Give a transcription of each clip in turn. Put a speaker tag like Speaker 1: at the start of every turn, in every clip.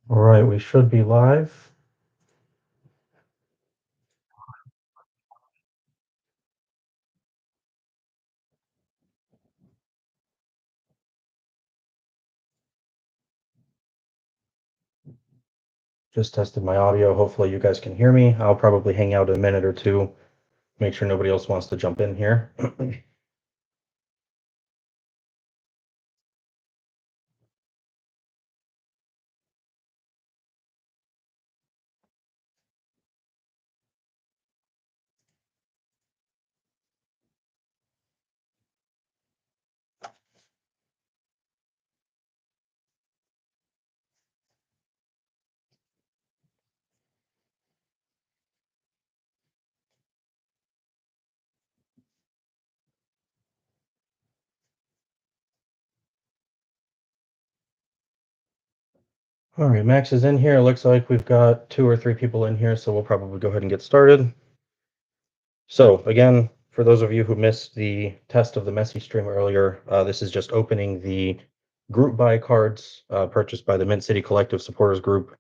Speaker 1: All right, we should be live. Just tested my audio. Hopefully you guys can hear me. I'll probably hang out a minute or two, make sure nobody else wants to jump in here. All right, Max is in here. Looks like we've got 2 or 3 people in here, so we'll probably go ahead and get started. So again, for those of you who missed the test of the Messi stream earlier, this is just opening the group buy cards purchased by the Mint City Collective Supporters Group.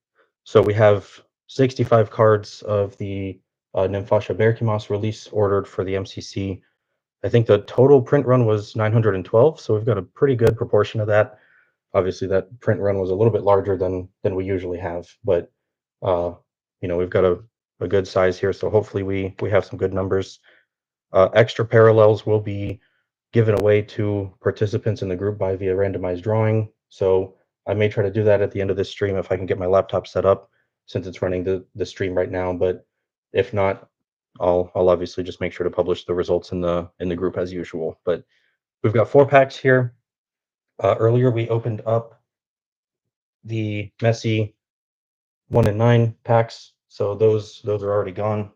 Speaker 1: So we have 65 cards of the Nimfasha Berchimas release ordered for the MCC. I think the total print run was 912, so we've got a pretty good proportion of that. Obviously, that print run was a little bit larger than we usually have, but uh, we've got a good size here, so hopefully we have some good numbers. Extra parallels will be given away to participants in the group by via randomized drawing. So I may try to do that at the end of this stream if I can get my laptop set up, since it's running the stream right now. But if not, I'll obviously just make sure to publish the results in the group as usual. But we've got 4 packs here. Earlier we opened up the Messi 1 and 9 packs, so those are already gone.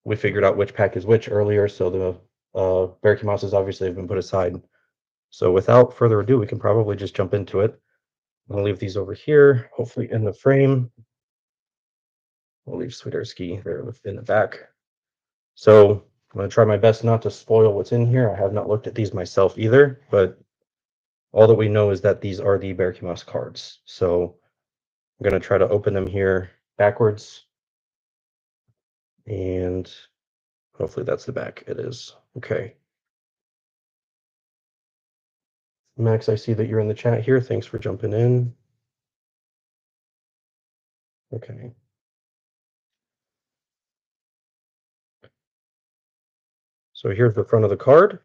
Speaker 1: We figured out which pack is which earlier, so the Berkey obviously have been put aside. So without further ado, we can probably just jump into it. I'm gonna leave these over here, hopefully in the frame. We'll leave Swiderski there in the back. So I'm gonna try my best not to spoil what's in here. I have not looked at these myself either, but all that we know is that these are the Berkey cards. So I'm gonna try to open them here backwards, and hopefully that's the back. It is. Okay. Max, I see that you're in the chat here. Thanks for jumping in. Okay. So here's the front of the card.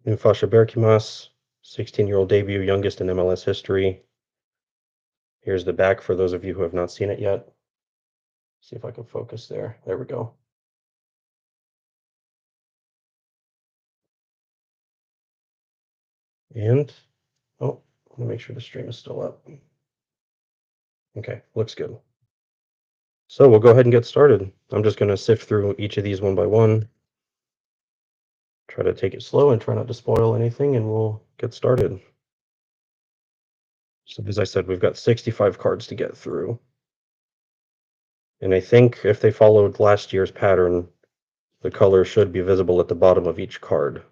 Speaker 1: Nimfasha Berchimas, 16-year-old debut, youngest in MLS history. Here's the back for those of you who have not seen it yet. See if I can focus there. There we go. And, oh, let me make sure the stream is still up. Okay, looks good. So we'll go ahead and get started. I'm just going to sift through each of these one by one. Try to take it slow and try not to spoil anything, and we'll get started. So as I said, we've got 65 cards to get through. And I think if they followed last year's pattern, the color should be visible at the bottom of each card.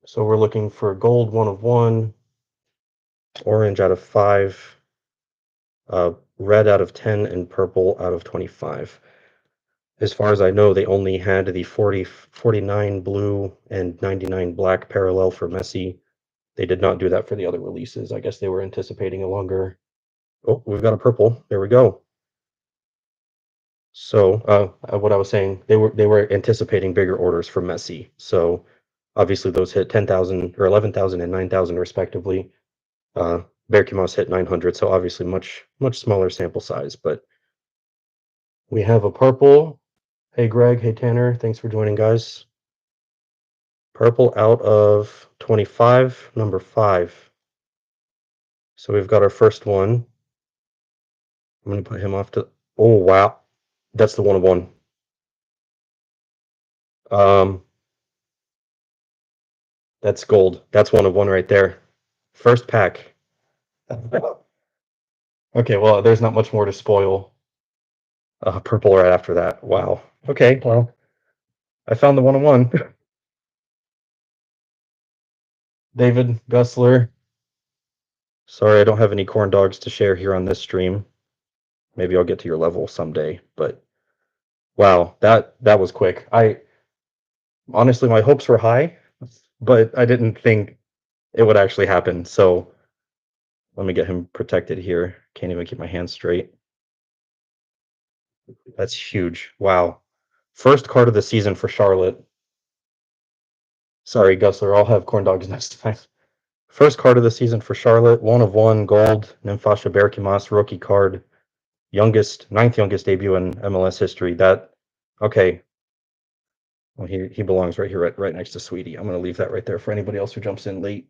Speaker 1: So we're looking for gold 1 of 1, orange out of 5, red out of 10, and purple out of 25. As far as I know, they only had the 49 blue and 99 black parallel for Messi. They did not do that for the other releases. I guess they were anticipating a longer. Oh, we've got a purple. There we go. So what I was saying, they were anticipating bigger orders for Messi. So obviously those hit 10,000 or 11,000 and 9,000 respectively. Berkey hit 900, so obviously much smaller sample size. But we have a purple. Hey Greg, hey Tanner, thanks for joining, guys. Purple out of 25, number 5. So we've got our first one. I'm gonna put him off to. Oh wow, that's the 1 of 1. That's gold. That's 1 of 1 right there. First pack. Okay, well, there's not much more to spoil. Purple right after that. Wow. Okay, well, I found the 1 of 1. David Gussler. Sorry, I don't have any corn dogs to share here on this stream. Maybe I'll get to your level someday, but wow, that was quick. I honestly, my hopes were high, but I didn't think it would actually happen. So let me get him protected here. Can't even keep my hands straight. That's huge. Wow. First card of the season for Charlotte. Sorry, Gussler, I'll have corn dogs next time. First card of the season for Charlotte, 1/1 gold, Nimfasha Berchimas, rookie card, ninth youngest debut in MLS history. Okay. Well, he belongs right here, right next to Sweetie. I'm going to leave that right there for anybody else who jumps in late.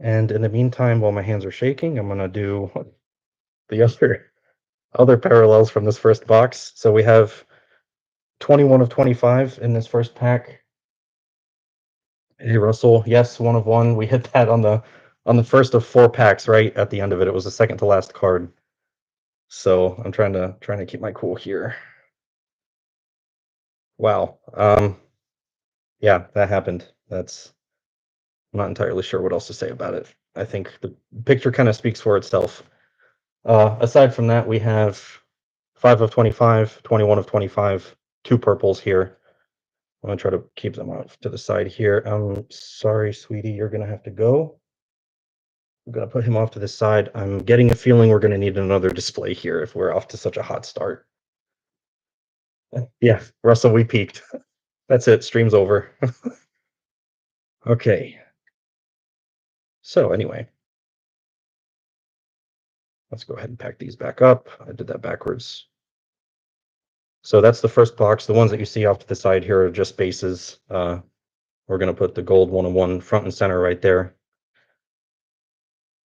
Speaker 1: And in the meantime, while my hands are shaking, I'm going to do the other parallels from this first box. So we have 21 of 25 in this first pack. Hey Russell, yes, 1/1. We hit that on the first of 4 packs, right at the end of it. It was the second to last card. So I'm trying to keep my cool here. Wow. Yeah, that happened. I'm not entirely sure what else to say about it. I think the picture kind of speaks for itself. Aside from that, we have 5 of 25, 21 of 25, 2 purples here. I'm gonna try to keep them off to the side here. Sorry, sweetie, you're gonna have to go. I'm gonna put him off to the side. I'm getting a feeling we're gonna need another display here if we're off to such a hot start. Yeah, Russell, we peaked. That's it. Stream's over. Okay. So anyway, let's go ahead and pack these back up. I did that backwards. So that's the first box. The ones that you see off to the side here are just bases. We're going to put the gold 1/1 front and center right there.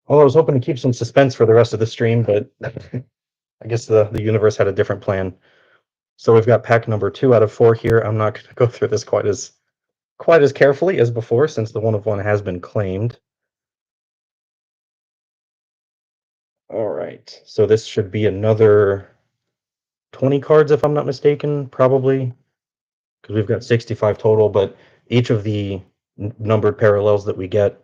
Speaker 1: Well, I was hoping to keep some suspense for the rest of the stream, but I guess the universe had a different plan. So we've got pack number 2 out of 4 here. I'm not going to go through this quite as carefully as before, since the 1/1 has been claimed. All right, so this should be another 20 cards, if I'm not mistaken, probably, because we've got 65 total, but each of the numbered parallels that we get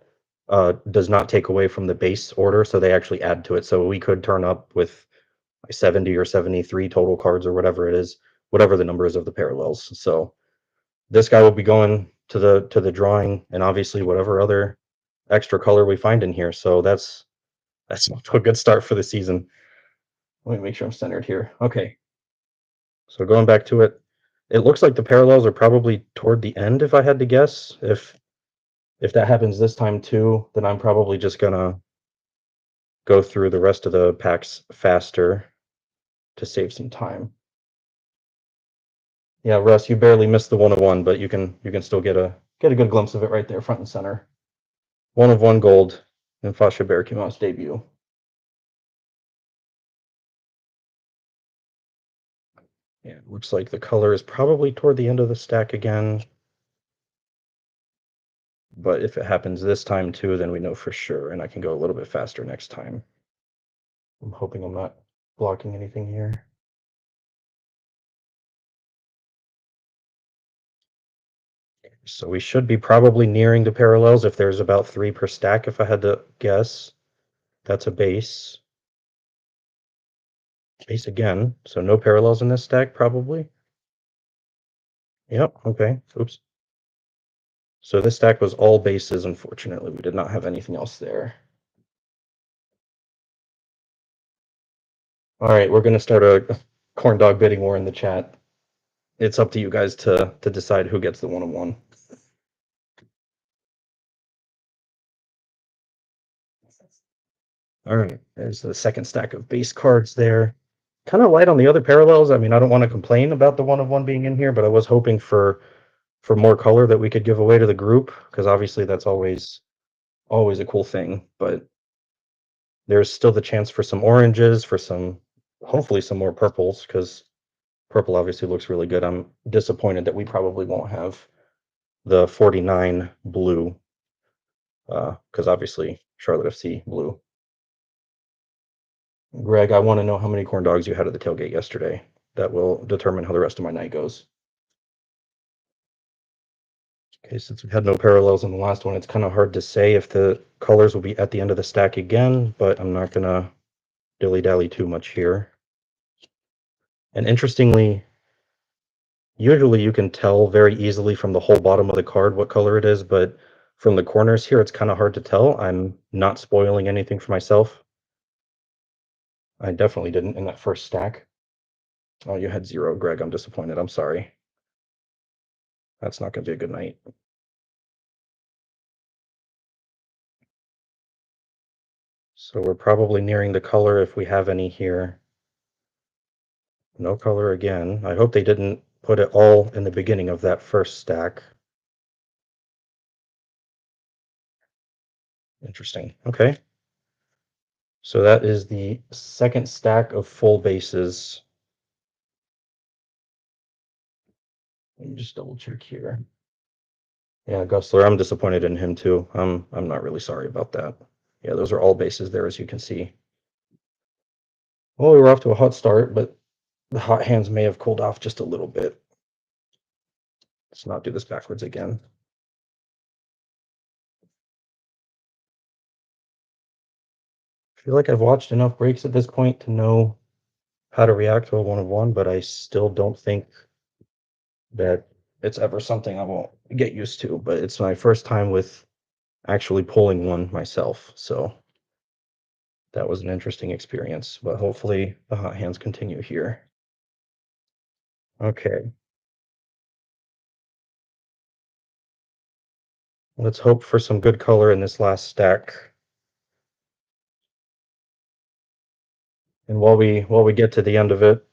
Speaker 1: does not take away from the base order, so they actually add to it. So we could turn up with 70 or 73 total cards or whatever it is, whatever the number is of the parallels. So this guy will be going to the drawing, and obviously whatever other extra color we find in here. So that's a good start for the season. Let me make sure I'm centered here. Okay. So going back to it, it looks like the parallels are probably toward the end, if I had to guess. If that happens this time too, then I'm probably just gonna go through the rest of the packs faster to save some time. Yeah, Russ, you barely missed the 1/1, but you can still get a good glimpse of it right there, front and center. 1/1 gold, Nimfasha Berchimas debut. Yeah, it looks like the color is probably toward the end of the stack again. But if it happens this time too, then we know for sure, and I can go a little bit faster next time. I'm hoping I'm not blocking anything here. So we should be probably nearing the parallels if there's about 3 per stack, if I had to guess. That's a base. Base again, so no parallels in this stack, probably. Yep, okay, oops. So this stack was all bases, unfortunately. We did not have anything else there. All right, we're going to start a corn dog bidding war in the chat. It's up to you guys to decide who gets the 1/1. All right, there's the second stack of base cards there. Kind of light on the other parallels. I mean, I don't want to complain about the 1/1 being in here, but I was hoping for more color that we could give away to the group, because obviously that's always a cool thing. But there's still the chance for some oranges, for hopefully some more purples, because purple obviously looks really good. I'm disappointed that we probably won't have the 49 blue, because obviously Charlotte FC blue. Greg, I want to know how many corn dogs you had at the tailgate yesterday. That will determine how the rest of my night goes. Okay, since we had no parallels in the last one, it's kind of hard to say if the colors will be at the end of the stack again, but I'm not gonna dilly-dally too much here. And interestingly, usually you can tell very easily from the whole bottom of the card what color it is, but from the corners here, it's kind of hard to tell. I'm not spoiling anything for myself. I definitely didn't in that first stack. Oh, you had 0, Greg. I'm disappointed. I'm sorry. That's not going to be a good night. So we're probably nearing the color if we have any here. No color again. I hope they didn't put it all in the beginning of that first stack. Interesting. Okay. So that is the second stack of full bases. Let me just double check here. Yeah, Gusler, I'm disappointed in him too. I'm not really sorry about that. Yeah, those are all bases there, as you can see. Well, we were off to a hot start, but the hot hands may have cooled off just a little bit. Let's not do this backwards again. I feel like I've watched enough breaks at this point to know how to react to a 1-of-1, but I still don't think that it's ever something I won't get used to. But it's my first time with actually pulling one myself, so that was an interesting experience. But hopefully the hot hands continue here. Okay. Let's hope for some good color in this last stack. And while we get to the end of it,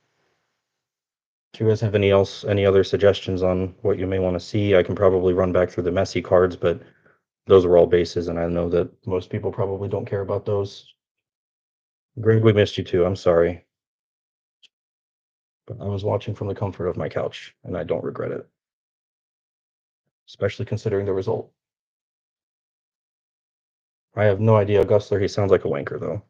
Speaker 1: do you guys have any other suggestions on what you may want to see? I can probably run back through the messy cards, but those are all bases, and I know that most people probably don't care about those. Greg, we missed you too. I'm sorry. But I was watching from the comfort of my couch, and I don't regret it, especially considering the result. I have no idea, Gustler. He sounds like a wanker, though.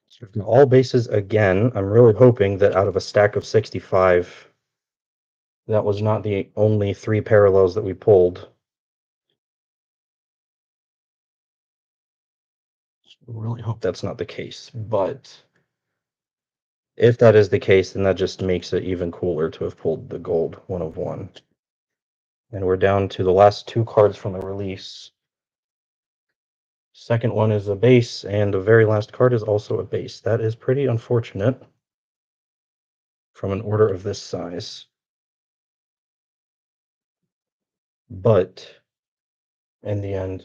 Speaker 1: So all bases again. I'm really hoping that out of a stack of 65, that was not the only 3 parallels that we pulled. Really hope that's not the case, but if that is the case, then that just makes it even cooler to have pulled the gold 1-of-1. And we're down to the last 2 cards from the release. Second one is a base, and the very last card is also a base. That is pretty unfortunate from an order of this size. But in the end,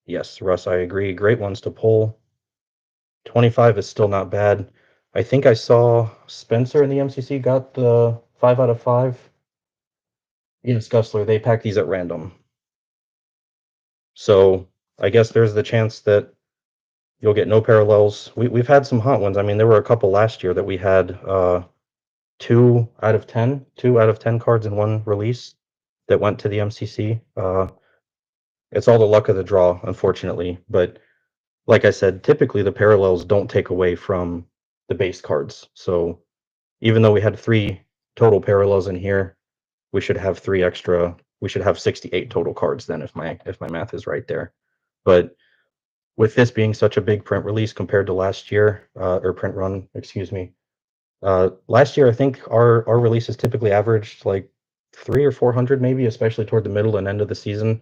Speaker 1: yes, Russ, I agree. Great ones to pull. 25 is still not bad. I think I saw Spencer in the MCC got the 5 out of 5. Yes, Gusler, they pack these at random. So I guess there's the chance that you'll get no parallels. We've had some hot ones. I mean, there were a couple last year that we had 2 out of 10 cards in one release that went to the MCC. It's all the luck of the draw, unfortunately. But like I said, typically the parallels don't take away from the base cards. So even though we had 3 total parallels in here, we should have 3 extra. We should have 68 total cards then, if my math is right there. But with this being such a big print release compared to last year, or print run, excuse me. Last year, I think our releases typically averaged like 300 or 400, maybe, especially toward the middle and end of the season.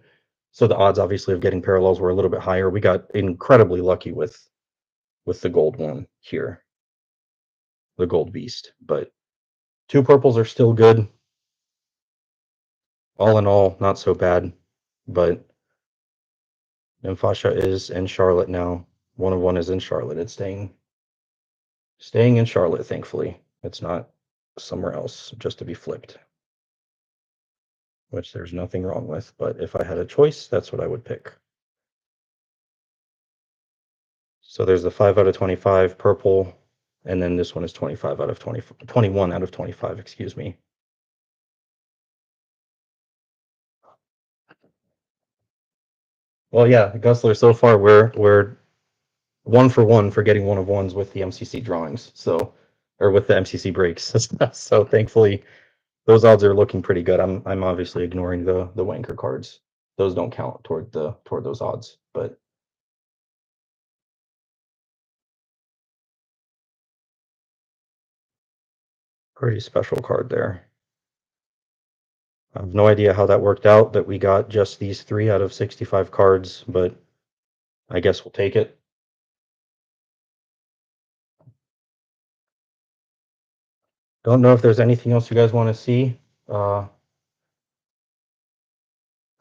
Speaker 1: So the odds, obviously, of getting parallels were a little bit higher. We got incredibly lucky with the gold one here, the gold beast. But 2 purples are still good. All in all, not so bad. But Nimfasha is in Charlotte now. 1-of-1 is in Charlotte. It's staying in Charlotte, thankfully. It's not somewhere else just to be flipped, which there's nothing wrong with. But if I had a choice, that's what I would pick. So there's the 5 out of 25 purple, and then this one is 25 out of 20, 21 out of 25, excuse me. Well, yeah, Gusler, so far we're 1 for 1 for getting 1-of-1s with the MCC drawings. So or with the MCC breaks. So thankfully, those odds are looking pretty good. I'm obviously ignoring the wanker cards. Those don't count toward those odds, but pretty special card there. I have no idea how that worked out that we got just these 3 out of 65 cards, but I guess we'll take it. Don't know if there's anything else you guys want to see. I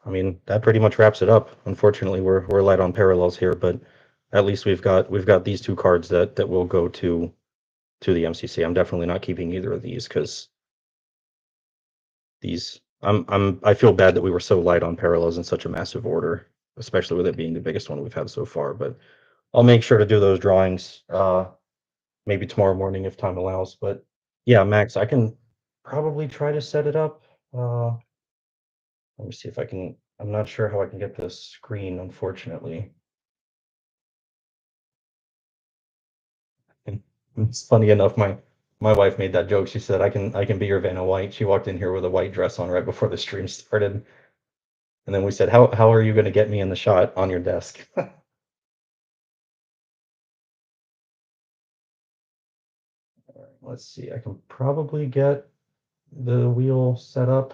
Speaker 1: mean, that pretty much wraps it up. Unfortunately, we're light on parallels here, but at least we've got these 2 cards that will go to the MCC. I'm definitely not keeping either of these because these I feel bad that we were so light on parallels in such a massive order, especially with it being the biggest one we've had so far. But I'll make sure to do those drawings maybe tomorrow morning if time allows. But yeah, Max, I can probably try to set it up. Let me see if I can. I'm not sure how I can get this screen, unfortunately. And it's funny enough, my wife made that joke. She said, I can be your Vanna White." She walked in here with a white dress on right before the stream started. And then we said, how are you going to get me in the shot on your desk? Let's see. I can probably get the wheel set up.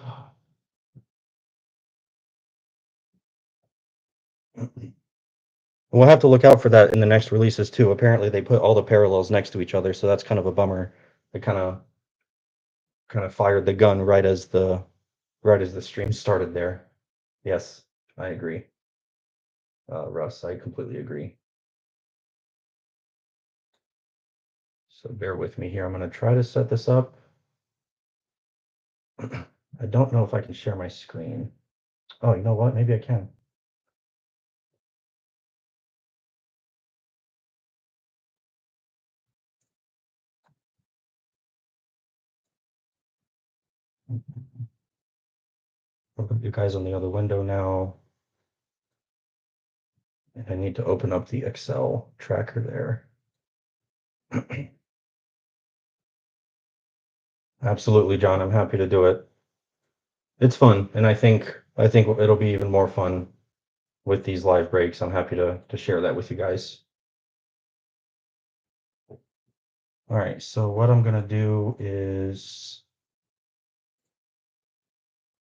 Speaker 1: We'll have to look out for that in the next releases too. Apparently, they put all the parallels next to each other, so that's kind of a bummer. They kind of fired the gun right as the stream started there. Yes, I agree. Russ, I completely agree. So bear with me here. I'm going to try to set this up. I don't know if I can share my screen. Oh, you know what? Maybe I can. I'll put you guys on the other window now. And I need to open up the Excel tracker there. Absolutely, John. I'm happy to do it. It's fun, and I think it'll be even more fun with these live breaks. I'm happy to share that with you guys. All right, so what I'm gonna do is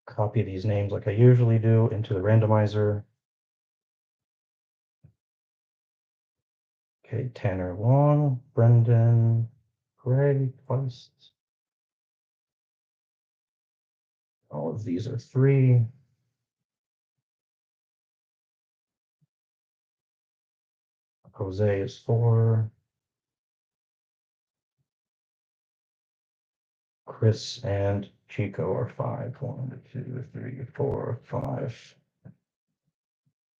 Speaker 1: copy these names like I usually do into the randomizer. Okay, Tanner Long, Brendan, Greg, Feist. All of these are 3. Jose is 4. Chris and Chico are 5. 1, 2, 3, 4, 5.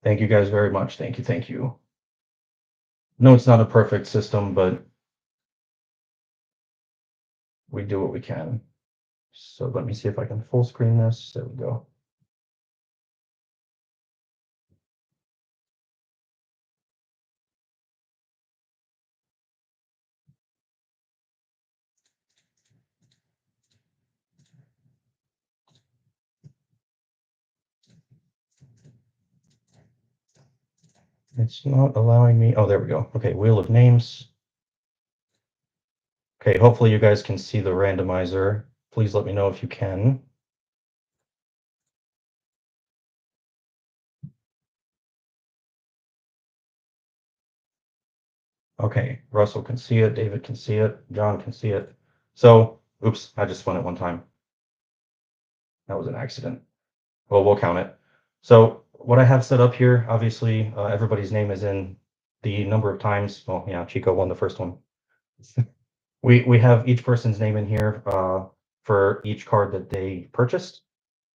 Speaker 1: Thank you guys very much. Thank you. Thank you. No, it's not a perfect system, but we do what we can. So let me see if I can full screen this. There we go. It's not allowing me. Oh, there we go. Okay, wheel of names. Okay, hopefully you guys can see the randomizer. Please let me know if you can. Okay, Russell can see it, David can see it, John can see it. So, oops, I just spun it one time. That was an accident. Well, we'll count it. So what I have set up here, obviously, everybody's name is in the number of times. Well, yeah, Chico won the first one. We have each person's name in here for each card that they purchased.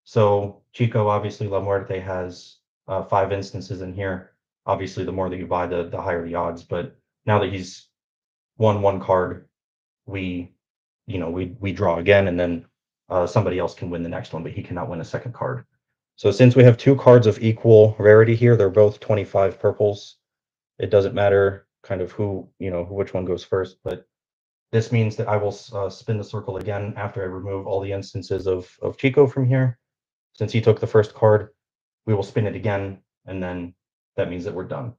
Speaker 1: So Chico, obviously, La Muerte has 5 instances in here. Obviously, the more that you buy, the higher the odds. But now that he's won one card, we we draw again, and then somebody else can win the next one, but he cannot win a second card. So since we have 2 cards of equal rarity here, they're both 25 purples. It doesn't matter kind of which one goes first, but This means that I will spin the circle again after I remove all the instances of Chico from here. Since he took the first card, we will spin it again, and then that means that we're done.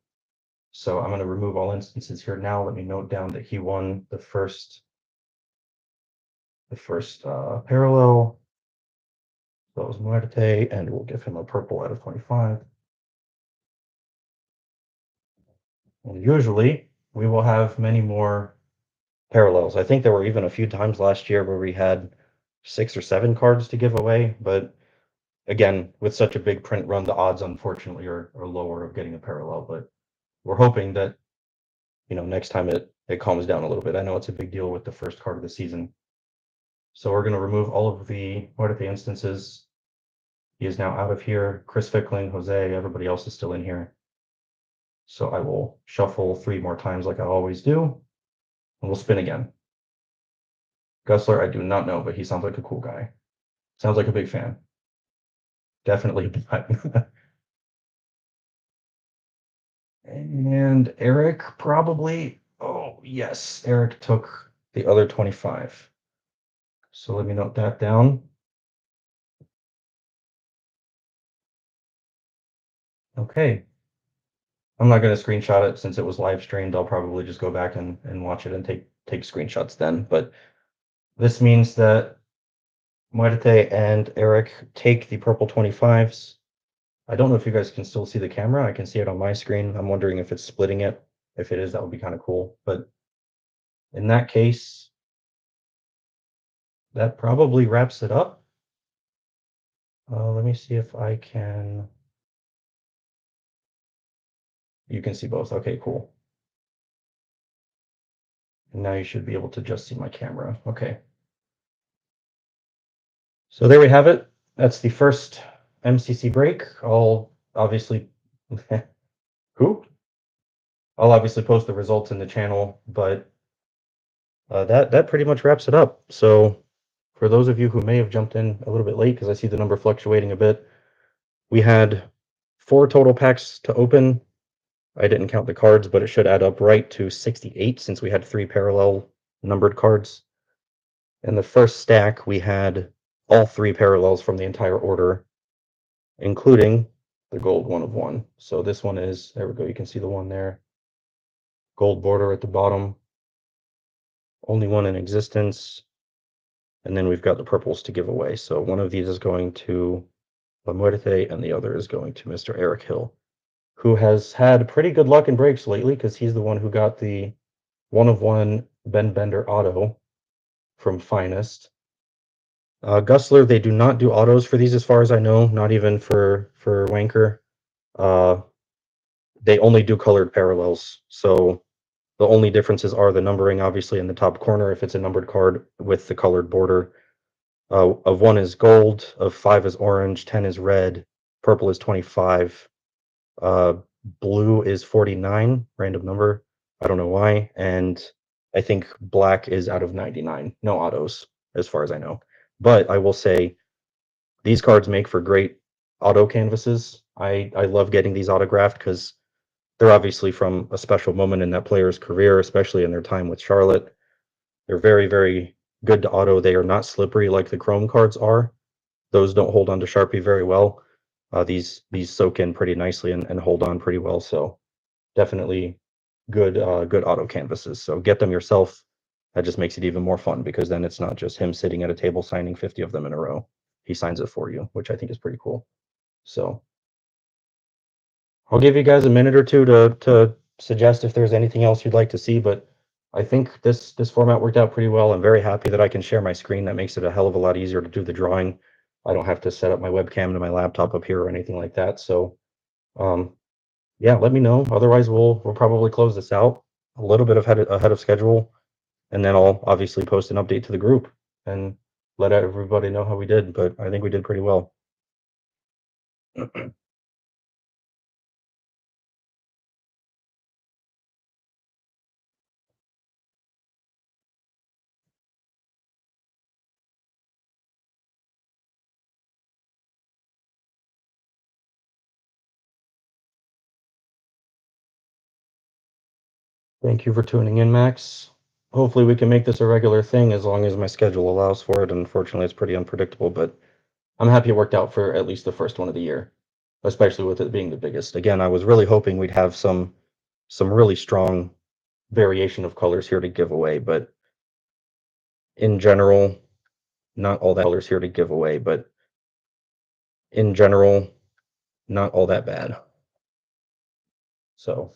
Speaker 1: So I'm going to remove all instances here now. Let me note down that he won the first parallel. So that was Muerte, and we'll give him a purple out of 25. And usually we will have many more parallels. I think there were even a few times last year where we had 6 or 7 cards to give away, but again, with such a big print run, the odds unfortunately are lower of getting a parallel, but we're hoping that, next time it calms down a little bit. I know it's a big deal with the first card of the season. So we're going to remove all of the Muerte instances. He is now out of here. Chris Fickling, Jose, everybody else is still in here. So I will shuffle 3 more times like I always do, and we'll spin again. Gusler, I do not know, but he sounds like a cool guy. Sounds like a big fan. Definitely. And Eric probably. Oh, yes. Eric took the other 25. So let me note that down. Okay. I'm not going to screenshot it since it was live streamed. I'll probably just go back and watch it and take screenshots then. But this means that Muerte and Eric take the purple 25s. I don't know if you guys can still see the camera. I can see it on my screen. I'm wondering if it's splitting it. If it is, that would be kind of cool. But in that case, that probably wraps it up. Let me see if I can. You can see both. Okay, cool. And now you should be able to just see my camera. Okay. So there we have it. That's the first MCC break. I'll obviously who? I'll obviously post the results in the channel, but that pretty much wraps it up. So for those of you who may have jumped in a little bit late, because I see the number fluctuating a bit, we had 4 total packs to open. I didn't count the cards, but it should add up right to 68 since we had 3 parallel numbered cards. In the first stack, we had all 3 parallels from the entire order, including the gold 1 of 1. So this one is, there we go, you can see the one there. Gold border at the bottom. Only one in existence. And then we've got the purples to give away. So one of these is going to La Muerte, and the other is going to Mr. Eric Hill, who has had pretty good luck in breaks lately because he's the one who got the 1 of 1 Ben Bender auto from Finest. Gusler, they do not do autos for these as far as I know, not even for Wanker. They only do colored parallels. So the only differences are the numbering, obviously, in the top corner if it's a numbered card with the colored border. Of 1 is gold, of 5 is orange, 10 is red, purple is 25, blue is 49, random number. I don't know why. And I think black is out of 99. No autos, as far as I know. But I will say these cards make for great auto canvases. I love getting these autographed because they're obviously from a special moment in that player's career, especially in their time with Charlotte. They're very, very good to auto. They are not slippery like the Chrome cards are. Those don't hold on to Sharpie very well. These soak in pretty nicely and hold on pretty well. So definitely good auto canvases. So get them yourself. That just makes it even more fun because then it's not just him sitting at a table signing 50 of them in a row. He signs it for you, which I think is pretty cool. So I'll give you guys a minute or two to suggest if there's anything else you'd like to see, but I think this format worked out pretty well. I'm very happy that I can share my screen. That makes it a hell of a lot easier to do the drawing. I don't have to set up my webcam to my laptop up here or anything like that. So yeah, let me know. Otherwise, we'll probably close this out a little bit ahead of schedule, and then I'll obviously post an update to the group and let everybody know how we did. But I think we did pretty well. Thank you for tuning in, Max. hopefully we can make this a regular thing as long as my schedule allows for it. Unfortunately, it's pretty unpredictable, but I'm happy it worked out for at least the first one of the year, especially with it being the biggest. Again, I was really hoping we'd have some really strong variation of colors here to give away, but in general, not all that colors here to give away, but in general, not all that bad. So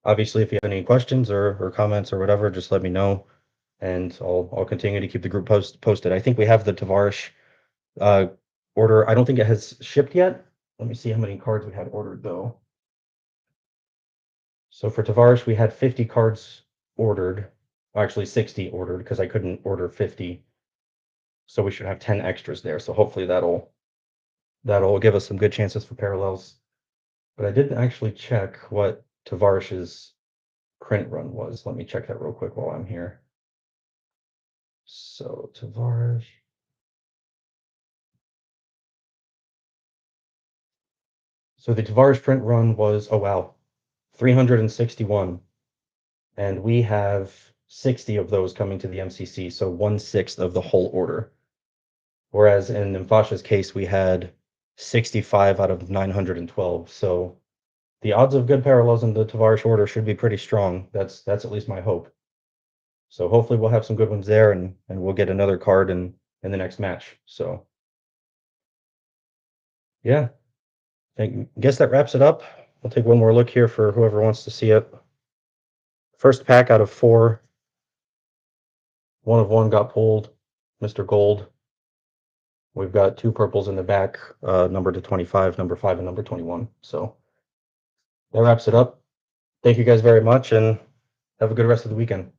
Speaker 1: obviously, if you have any questions or comments or whatever, just let me know, and I'll continue to keep the group posted. I think we have the Tavarish uh, order. I don't think it has shipped yet. Let me see how many cards we had ordered though. So for Tavarish, we had 50 cards ordered. Actually, 60 ordered because I couldn't order 50. So we should have 10 extras there. So hopefully that'll give us some good chances for parallels. But I didn't actually check what Tavarish's print run was. Let me check that real quick while I'm here. So Tavarish. So the Tavarish print run was, oh wow, 361. And we have 60 of those coming to the MCC, so 1/6 of the whole order. Whereas in Nimfasha's case, we had 65 out of 912. So the odds of good parallels in the Tavarish order should be pretty strong. That's at least my hope. So hopefully we'll have some good ones there, and we'll get another card in the next match. So yeah, I guess that wraps it up. I'll take one more look here for whoever wants to see it. First pack out of 4. 1 of 1 got pulled. Mr. Gold. We've got 2 purples in the back, number to 25, number 5, and number 21. So that wraps it up. Thank you guys very much, and have a good rest of the weekend.